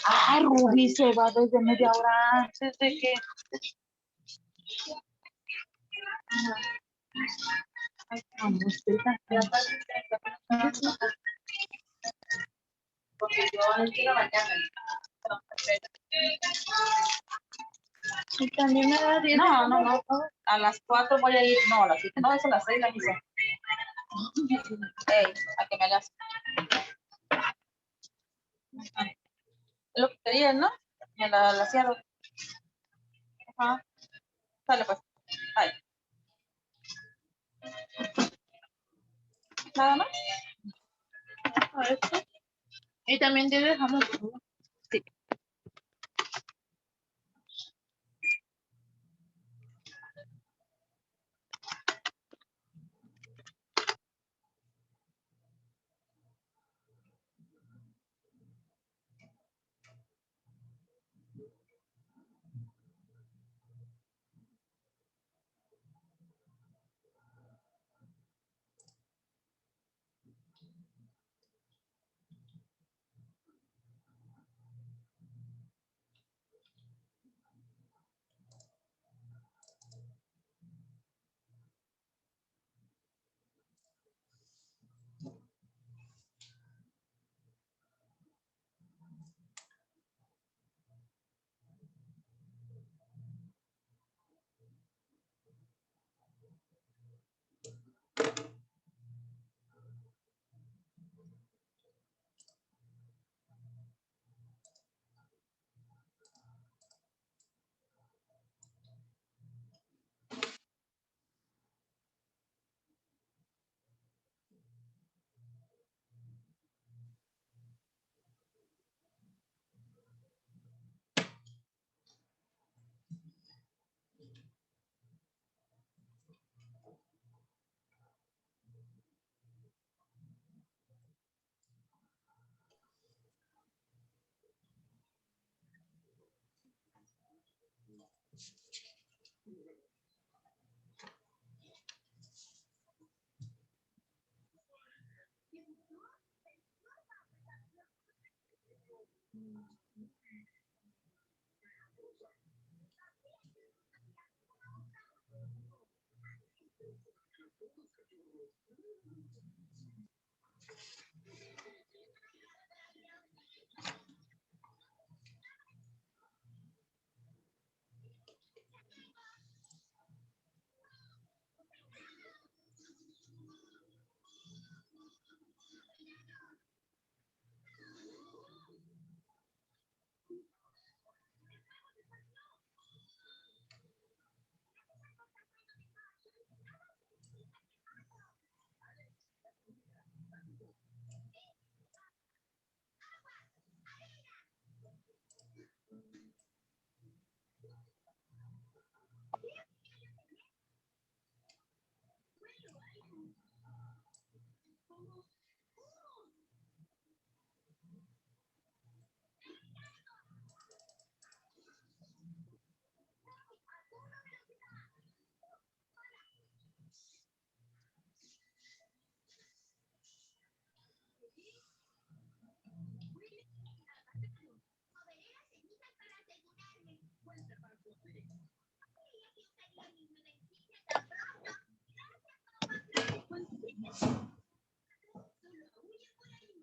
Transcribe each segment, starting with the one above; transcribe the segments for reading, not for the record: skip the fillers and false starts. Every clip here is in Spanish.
Ay, Rubí se va desde media hora antes de que... Ay, vamos, porque yo no quiero mañana. Sí, también me da 10. No. A las 4 voy a ir. No, a las 7. No, es a las 6 la misa. Ey, a que me hagas. Lo que querías, ¿no? Me la cierro. Ajá. Sale pues. Ay. Nada más. A esto. Y también te dejamos. Sí.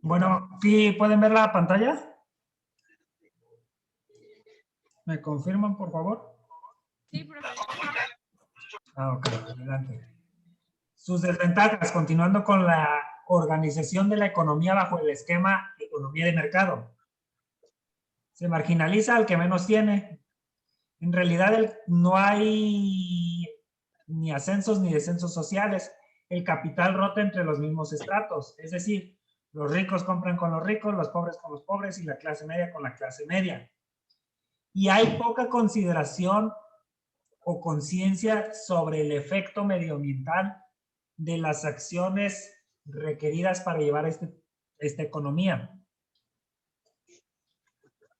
Bueno, ¿sí pueden ver la pantalla? ¿Me confirman, por favor? Sí, profesor. Ok, adelante. Sus desventajas, continuando con la organización de la economía bajo el esquema de economía de mercado. Se marginaliza al que menos tiene. En realidad no hay ni ascensos ni descensos sociales. El capital rota entre los mismos estratos. Es decir, los ricos compran con los ricos, los pobres con los pobres y la clase media con la clase media. Y hay poca consideración o conciencia sobre el efecto medioambiental de las acciones requeridas para llevar esta economía.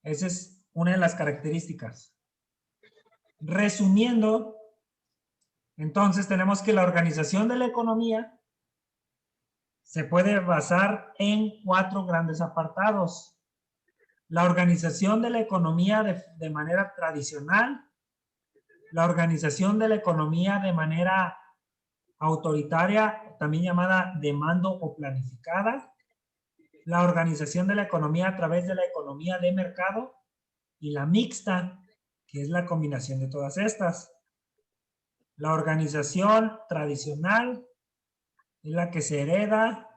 Esa es una de las características. Resumiendo, entonces tenemos que la organización de la economía se puede basar en 4 grandes apartados. La organización de la economía de manera tradicional, la organización de la economía de manera autoritaria, también llamada de mando o planificada, la organización de la economía a través de la economía de mercado y la mixta, que es la combinación de todas estas. La organización tradicional es la que se hereda,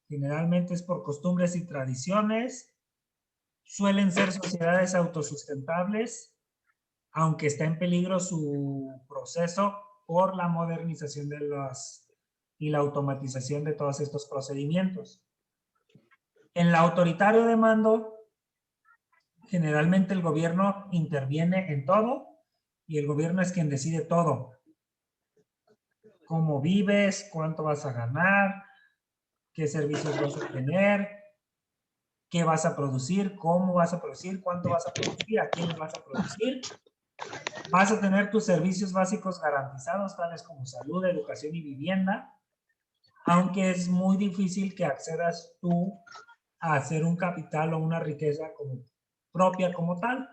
generalmente es por costumbres y tradiciones, suelen ser sociedades autosustentables, aunque está en peligro su proceso por la modernización y la automatización de todos estos procedimientos. En la autoritario de mando, generalmente el gobierno interviene en todo y el gobierno es quien decide todo. Cómo vives, cuánto vas a ganar, qué servicios vas a tener, qué vas a producir, cómo vas a producir, cuánto vas a producir, a quién le vas a producir. Vas a tener tus servicios básicos garantizados, tales como salud, educación y vivienda, aunque es muy difícil que accedas tú a hacer un capital o una riqueza propia como tal,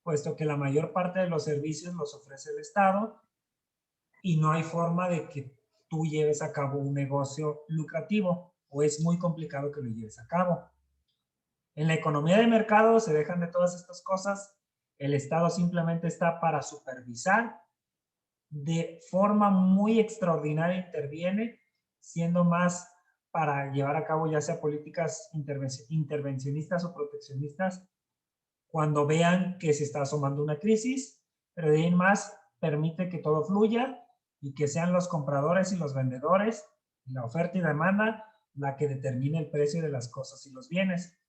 puesto que la mayor parte de los servicios los ofrece el Estado y no hay forma de que tú lleves a cabo un negocio lucrativo, o es muy complicado que lo lleves a cabo. En la economía de mercado se dejan de todas estas cosas. El Estado simplemente está para supervisar. De forma muy extraordinaria interviene, siendo más para llevar a cabo ya sea políticas intervencionistas o proteccionistas cuando vean que se está asomando una crisis, pero de ahí en más permite que todo fluya y que sean los compradores y los vendedores, la oferta y demanda, la que determine el precio de las cosas y los bienes.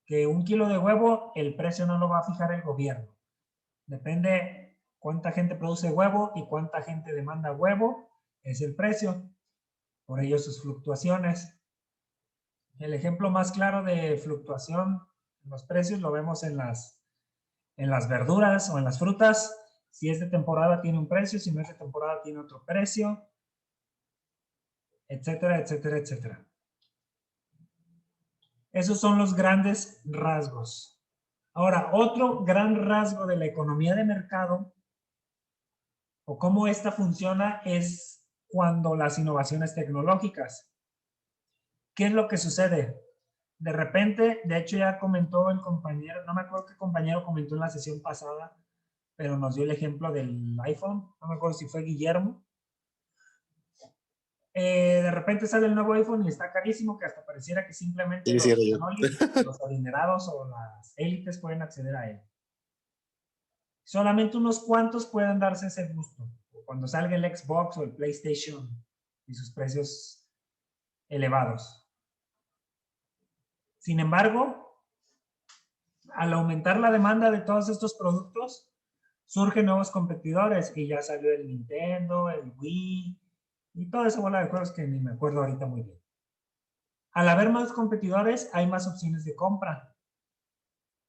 Que 1 kilo de huevo, el precio no lo va a fijar el gobierno. Depende cuánta gente produce huevo y cuánta gente demanda huevo, es el precio. Por ello sus fluctuaciones. El ejemplo más claro de fluctuación en los precios lo vemos en las verduras o en las frutas. Si es de temporada tiene un precio, si no es de temporada tiene otro precio, etcétera, etcétera, etcétera. Esos son los grandes rasgos. Ahora, otro gran rasgo de la economía de mercado o cómo esta funciona es cuando las innovaciones tecnológicas. ¿Qué es lo que sucede? De repente, de hecho ya comentó el compañero, no me acuerdo qué compañero comentó en la sesión pasada, pero nos dio el ejemplo del iPhone, no me acuerdo si fue Guillermo. De repente sale el nuevo iPhone y está carísimo, que hasta pareciera que simplemente los adinerados o las élites pueden acceder a él. Solamente unos cuantos pueden darse ese gusto. Cuando salga el Xbox o el PlayStation y sus precios elevados. Sin embargo, al aumentar la demanda de todos estos productos, surgen nuevos competidores y ya salió el Nintendo, el Wii y toda esa bola de juegos que ni me acuerdo ahorita muy bien. Al haber más competidores, hay más opciones de compra.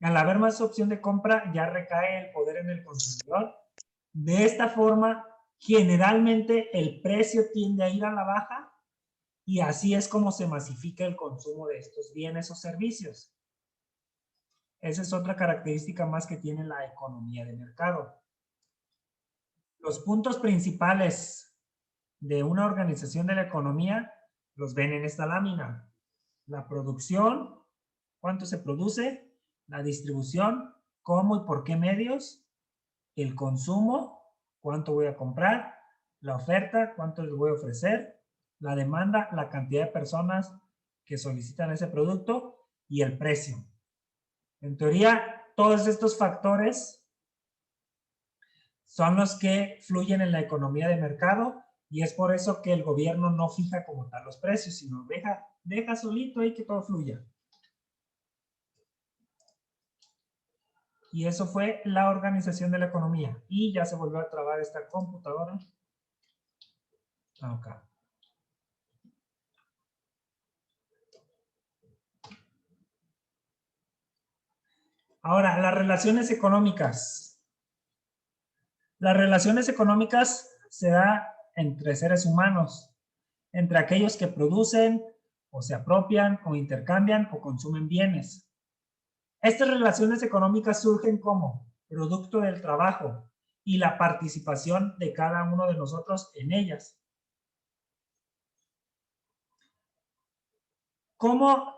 Al haber más opción de compra, ya recae el poder en el consumidor. De esta forma, generalmente el precio tiende a ir a la baja y así es como se masifica el consumo de estos bienes o servicios. Esa es otra característica más que tiene la economía de mercado. Los puntos principales de una organización de la economía los ven en esta lámina. La producción, cuánto se produce, la distribución, cómo y por qué medios, el consumo, cuánto voy a comprar, la oferta, cuánto les voy a ofrecer, la demanda, la cantidad de personas que solicitan ese producto y el precio. En teoría, todos estos factores son los que fluyen en la economía de mercado y es por eso que el gobierno no fija como tal los precios, sino deja solito ahí que todo fluya. Y eso fue la organización de la economía. Y ya se volvió a trabar esta computadora. Acá. Ahora, las relaciones económicas. Las relaciones económicas se dan entre seres humanos, entre aquellos que producen o se apropian o intercambian o consumen bienes. Estas relaciones económicas surgen como producto del trabajo y la participación de cada uno de nosotros en ellas.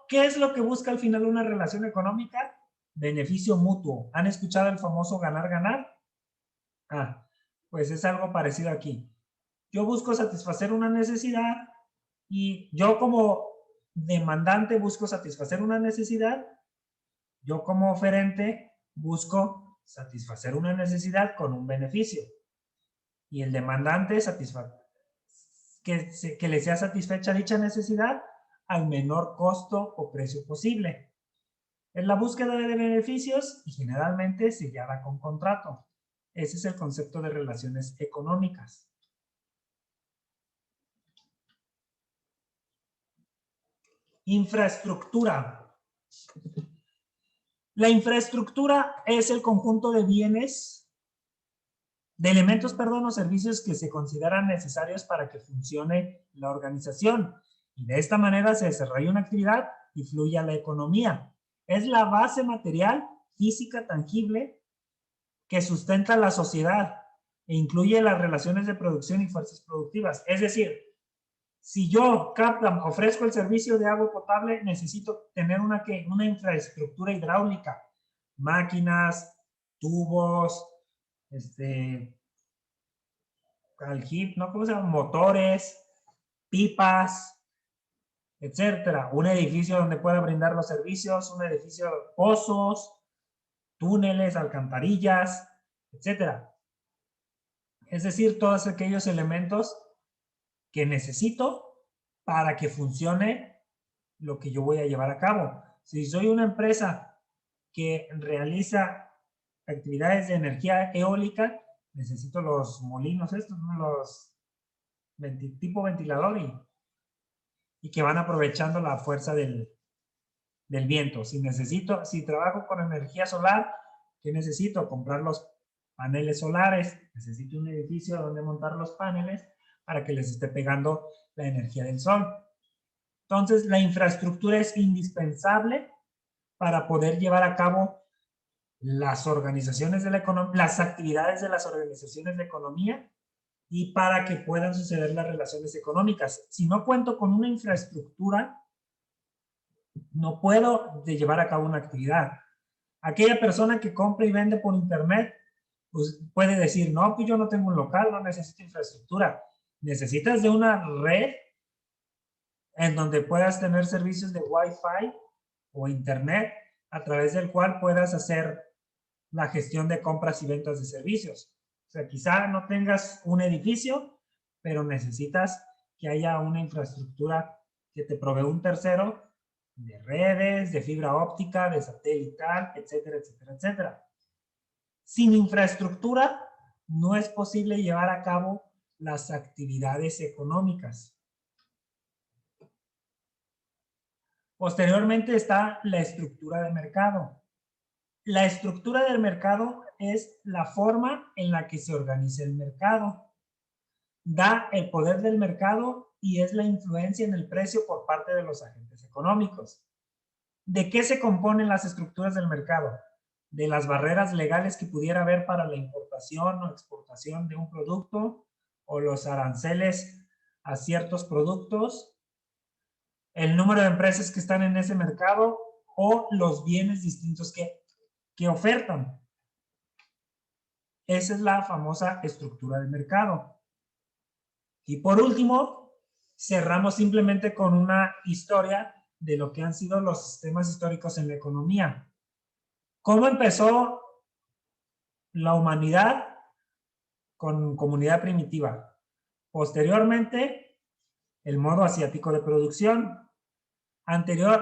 ¿Qué es lo que busca al final una relación económica? Beneficio mutuo. ¿Han escuchado el famoso ganar-ganar? Ah, pues es algo parecido aquí. Yo busco satisfacer una necesidad y yo como demandante busco satisfacer una necesidad. Yo como oferente busco satisfacer una necesidad con un beneficio. Y el demandante que le sea satisfecha dicha necesidad al menor costo o precio posible. En la búsqueda de beneficios y generalmente sellada con contrato. Ese es el concepto de relaciones económicas. Infraestructura. La infraestructura es el conjunto de bienes, de elementos, perdón, o servicios que se consideran necesarios para que funcione la organización. Y de esta manera se desarrolla una actividad y fluye la economía. Es la base material, física, tangible, que sustenta la sociedad e incluye las relaciones de producción y fuerzas productivas. Es decir, si yo, Caplam, ofrezco el servicio de agua potable, necesito tener una infraestructura hidráulica, máquinas, tubos, aljib, ¿no? ¿Cómo se llama? Motores, pipas, etcétera. Un edificio donde pueda brindar los servicios, un edificio, pozos, túneles, alcantarillas, etcétera. Es decir, todos aquellos elementos que necesito para que funcione lo que yo voy a llevar a cabo. Si soy una empresa que realiza actividades de energía eólica, necesito los molinos estos, ¿no? Los tipo ventilador y que van aprovechando la fuerza del viento. Si trabajo con energía solar, ¿qué necesito? Comprar los paneles solares. Necesito un edificio donde montar los paneles para que les esté pegando la energía del sol. Entonces, la infraestructura es indispensable para poder llevar a cabo las organizaciones de la economía, las actividades de las organizaciones de economía y para que puedan suceder las relaciones económicas. Si no cuento con una infraestructura, no puedo llevar a cabo una actividad. Aquella persona que compra y vende por internet, pues puede decir, no, pues yo no tengo un local, no necesito infraestructura. Necesitas de una red en donde puedas tener servicios de Wi-Fi o internet a través del cual puedas hacer la gestión de compras y ventas de servicios. O sea, quizá no tengas un edificio, pero necesitas que haya una infraestructura que te provee un tercero de redes, de fibra óptica, de satelital, etcétera, etcétera, etcétera. Sin infraestructura no es posible llevar a cabo las actividades económicas. Posteriormente está la estructura de mercado. La estructura del mercado es la forma en la que se organiza el mercado. Da el poder del mercado y es la influencia en el precio por parte de los agentes económicos. ¿De qué se componen las estructuras del mercado? De las barreras legales que pudiera haber para la importación o exportación de un producto o los aranceles a ciertos productos, el número de empresas que están en ese mercado o los bienes distintos que ofertan. Esa es la famosa estructura del mercado. Y por último, cerramos simplemente con una historia de lo que han sido los sistemas históricos en la economía. ¿Cómo empezó la humanidad con comunidad primitiva? Posteriormente, el modo asiático de producción.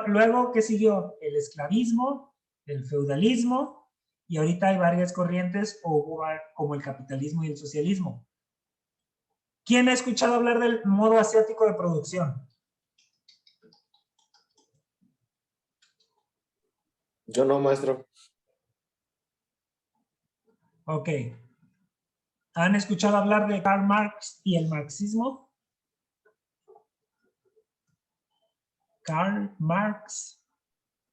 Luego, ¿qué siguió? El esclavismo, el feudalismo, y ahorita hay varias corrientes como el capitalismo y el socialismo. ¿Quién ha escuchado hablar del modo asiático de producción? Yo no, maestro. Ok. ¿Han escuchado hablar de Karl Marx y el marxismo? Karl Marx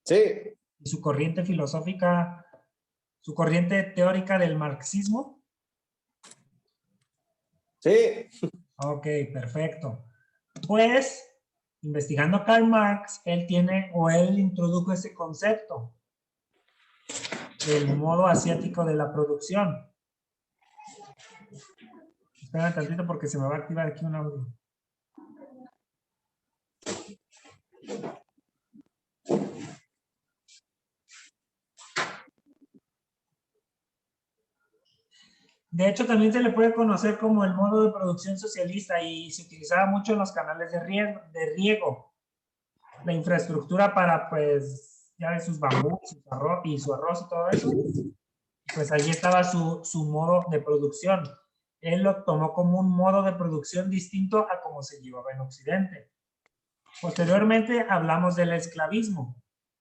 Sí, y su corriente filosófica, su corriente teórica del marxismo. sí. Ok, perfecto. Pues, investigando a Karl Marx, él introdujo ese concepto del modo asiático de la producción. Espera tantito porque se me va a activar aquí un audio. De hecho, también se le puede conocer como el modo de producción socialista y se utilizaba mucho en los canales de riego. La infraestructura para, pues, ya de sus bambús, su arroz y todo eso. Pues allí estaba su modo de producción. Él lo tomó como un modo de producción distinto a como se llevaba en Occidente. Posteriormente hablamos del esclavismo.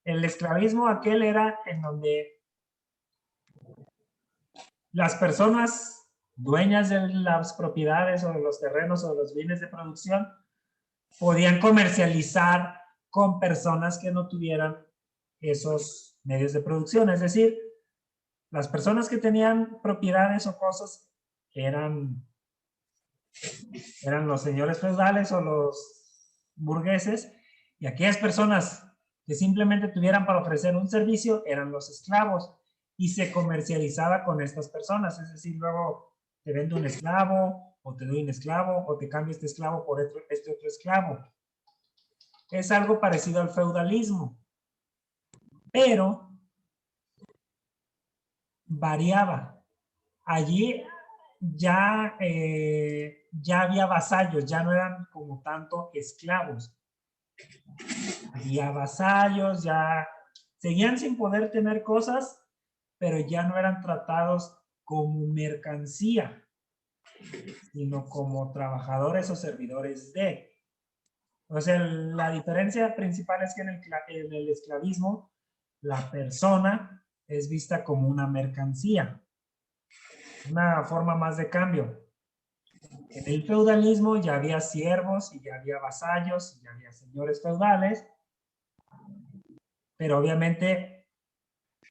El esclavismo aquel era en donde las personas dueñas de las propiedades o de los terrenos o de los bienes de producción podían comercializar con personas que no tuvieran esos medios de producción. Es decir, las personas que tenían propiedades o cosas eran los señores feudales o los burgueses, y aquellas personas que simplemente tuvieran para ofrecer un servicio eran los esclavos, y se comercializaba con estas personas. Es decir, luego te vendo un esclavo, o te doy un esclavo, o te cambio este esclavo por este otro esclavo. Es algo parecido al feudalismo, pero variaba. Allí ya había vasallos, ya no eran como tanto esclavos. Había vasallos, ya seguían sin poder tener cosas, pero ya no eran tratados como mercancía, sino como trabajadores o servidores de. O sea, la diferencia principal es que en el esclavismo la persona es vista como una mercancía, una forma más de cambio. En el feudalismo ya había siervos y ya había vasallos y ya había señores feudales, pero obviamente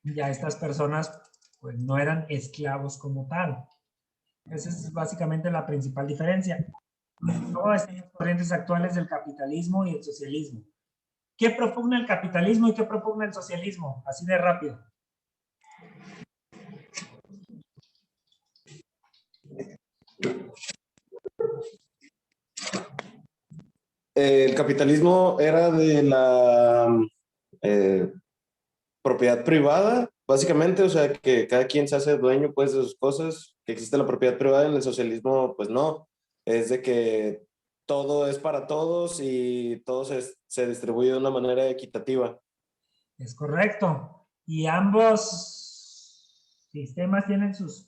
ya estas personas pues no eran esclavos como tal. Esa es básicamente la principal diferencia. Todas estas corrientes actuales del capitalismo y el socialismo. ¿Qué propugna el capitalismo y qué propugna el socialismo? Así de rápido. El capitalismo era de la propiedad privada, básicamente, o sea, que cada quien se hace dueño, pues, de sus cosas, que existe la propiedad privada. En el socialismo, pues, no. Es de que todo es para todos y todo se distribuye de una manera equitativa. Es correcto. Y ambos sistemas tienen sus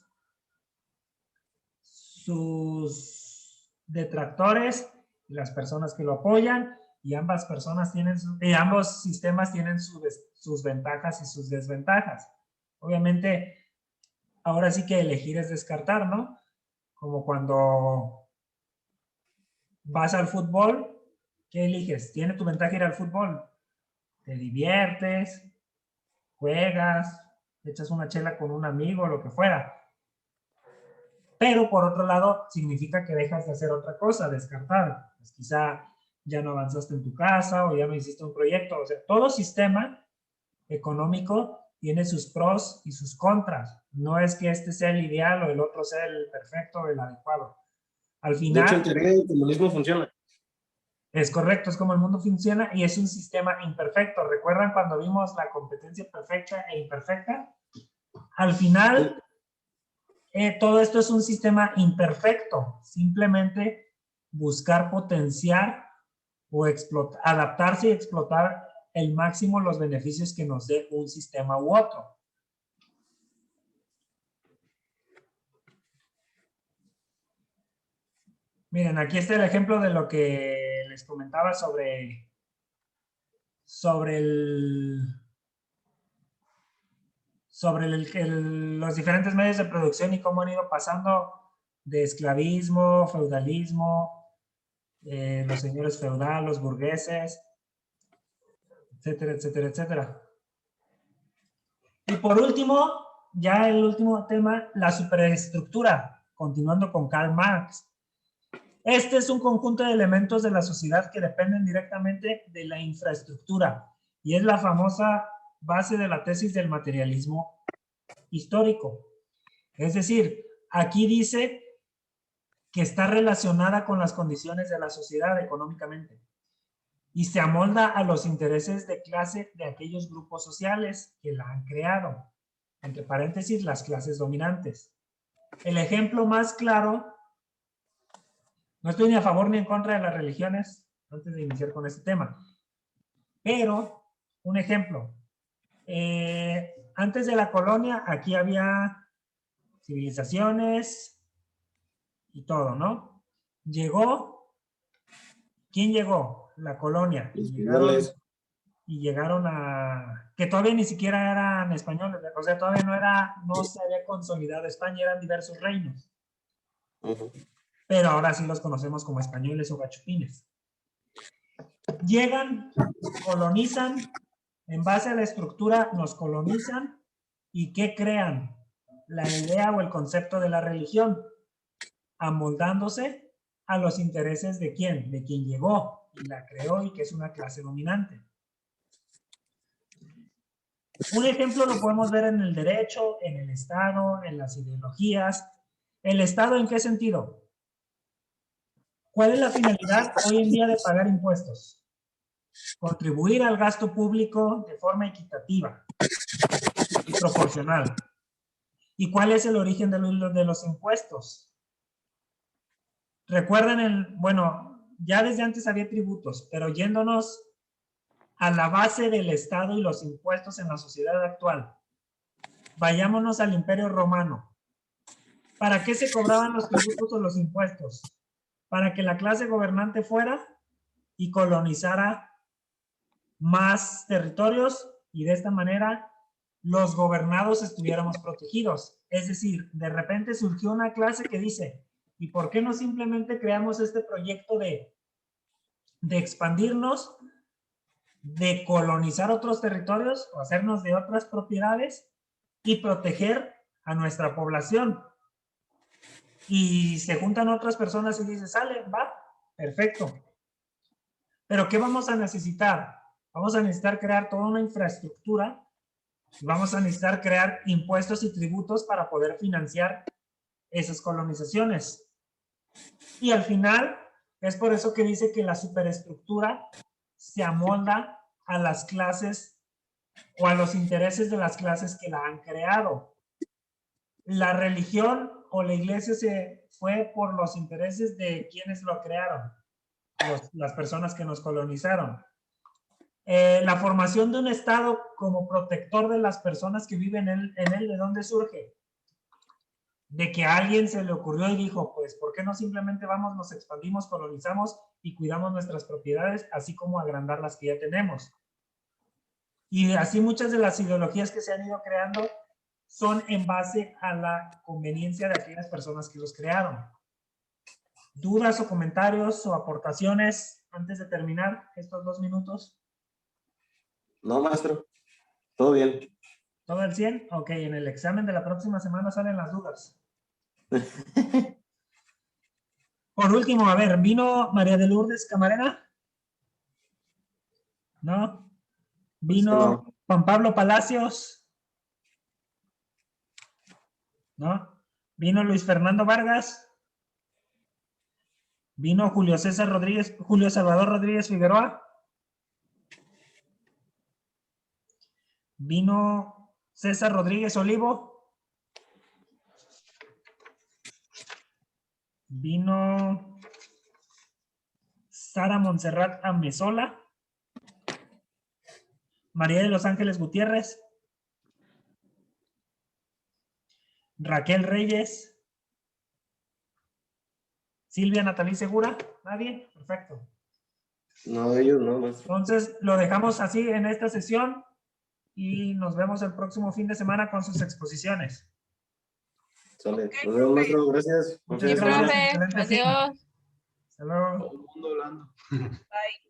detractores y las personas que lo apoyan, y ambos sistemas tienen sus ventajas y sus desventajas. Obviamente, ahora sí que elegir es descartar, ¿no? Como cuando vas al fútbol, ¿qué eliges? Tiene tu ventaja ir al fútbol. Te diviertes, juegas, echas una chela con un amigo, lo que fuera. Pero por otro lado, significa que dejas de hacer otra cosa, descartar. Pues quizá ya no avanzaste en tu casa o ya no hiciste un proyecto. O sea, todo sistema económico tiene sus pros y sus contras. No es que este sea el ideal o el otro sea el perfecto o el adecuado. Al De hecho, en final, teoría, el comunismo funciona. es correcto, es como el mundo funciona y es un sistema imperfecto. ¿Recuerdan cuando vimos la competencia perfecta e imperfecta? Al final, todo esto es un sistema imperfecto. Simplemente buscar potenciar o adaptarse y explotar el máximo los beneficios que nos dé un sistema u otro. Miren, aquí está el ejemplo de lo que les comentaba sobre los diferentes medios de producción y cómo han ido pasando de esclavismo, feudalismo, los señores feudales, los burgueses, etcétera, etcétera, etcétera. Y por último, ya el último tema, la superestructura, continuando con Karl Marx. Este es un conjunto de elementos de la sociedad que dependen directamente de la infraestructura y es la famosa base de la tesis del materialismo histórico. Es decir, aquí dice que está relacionada con las condiciones de la sociedad económicamente y se amolda a los intereses de clase de aquellos grupos sociales que la han creado, entre paréntesis, las clases dominantes. El ejemplo más claro, no estoy ni a favor ni en contra de las religiones, antes de iniciar con este tema, pero un ejemplo, antes de la colonia aquí había civilizaciones y todo, ¿no? ¿Quién llegó? La colonia. Y llegaron a, que todavía ni siquiera eran españoles, o sea, todavía no se había consolidado España, eran diversos reinos. Pero ahora sí los conocemos como españoles o gachupines. Llegan, colonizan, en base a la estructura nos colonizan, ¿y qué crean? La idea o el concepto de la religión, amoldándose a los intereses de quién, de quien llegó y la creó y que es una clase dominante. Un ejemplo lo podemos ver en el derecho, en el Estado, en las ideologías. ¿El Estado en qué sentido? ¿Cuál es la finalidad hoy en día de pagar impuestos? Contribuir al gasto público de forma equitativa y proporcional. ¿Y cuál es el origen de los impuestos? Recuerden, bueno, ya desde antes había tributos, pero yéndonos a la base del Estado y los impuestos en la sociedad actual. Vayámonos al Imperio Romano. ¿Para qué se cobraban los tributos o los impuestos? Para que la clase gobernante fuera y colonizara más territorios y de esta manera los gobernados estuviéramos protegidos. Es decir, de repente surgió una clase que dice, ¿y por qué no simplemente creamos este proyecto de expandirnos, de colonizar otros territorios o hacernos de otras propiedades y proteger a nuestra población? Y se juntan otras personas y dicen, sale, va, perfecto. Pero ¿qué vamos a necesitar? Vamos a necesitar crear toda una infraestructura, vamos a necesitar crear impuestos y tributos para poder financiar esas colonizaciones. Y al final, es por eso que dice que la superestructura se amolda a las clases o a los intereses de las clases que la han creado. La religión o la iglesia se fue por los intereses de quienes lo crearon, las personas que nos colonizaron. La formación de un Estado como protector de las personas que viven en él, ¿de dónde surge? De que a alguien se le ocurrió y dijo, pues, ¿por qué no simplemente vamos, nos expandimos, colonizamos y cuidamos nuestras propiedades, así como agrandar las que ya tenemos? Y así muchas de las ideologías que se han ido creando son en base a la conveniencia de aquellas personas que los crearon. ¿Dudas o comentarios o aportaciones antes de terminar estos 2 minutos? No, maestro. Todo bien. ¿Todo al 100? Ok, en el examen de la próxima semana salen las dudas. Por último, a ver, ¿vino María de Lourdes Camarena? ¿No? ¿Vino Juan Pablo Palacios? ¿No? ¿Vino Luis Fernando Vargas? ¿Vino Julio Salvador Rodríguez Figueroa? ¿Vino César Rodríguez Olivo? Vino Sara Montserrat Amezola. María de los Ángeles Gutiérrez. Raquel Reyes. Silvia Natalí Segura. ¿Nadie? Perfecto. No, ellos no, maestro. Entonces lo dejamos así en esta sesión y nos vemos el próximo fin de semana con sus exposiciones. Sale. Ok, Nos vemos, profe. maestro. Gracias. Muchas Sí, gracias. profe. Excelente fin. Adiós. Hasta luego. Todo el mundo hablando. Bye.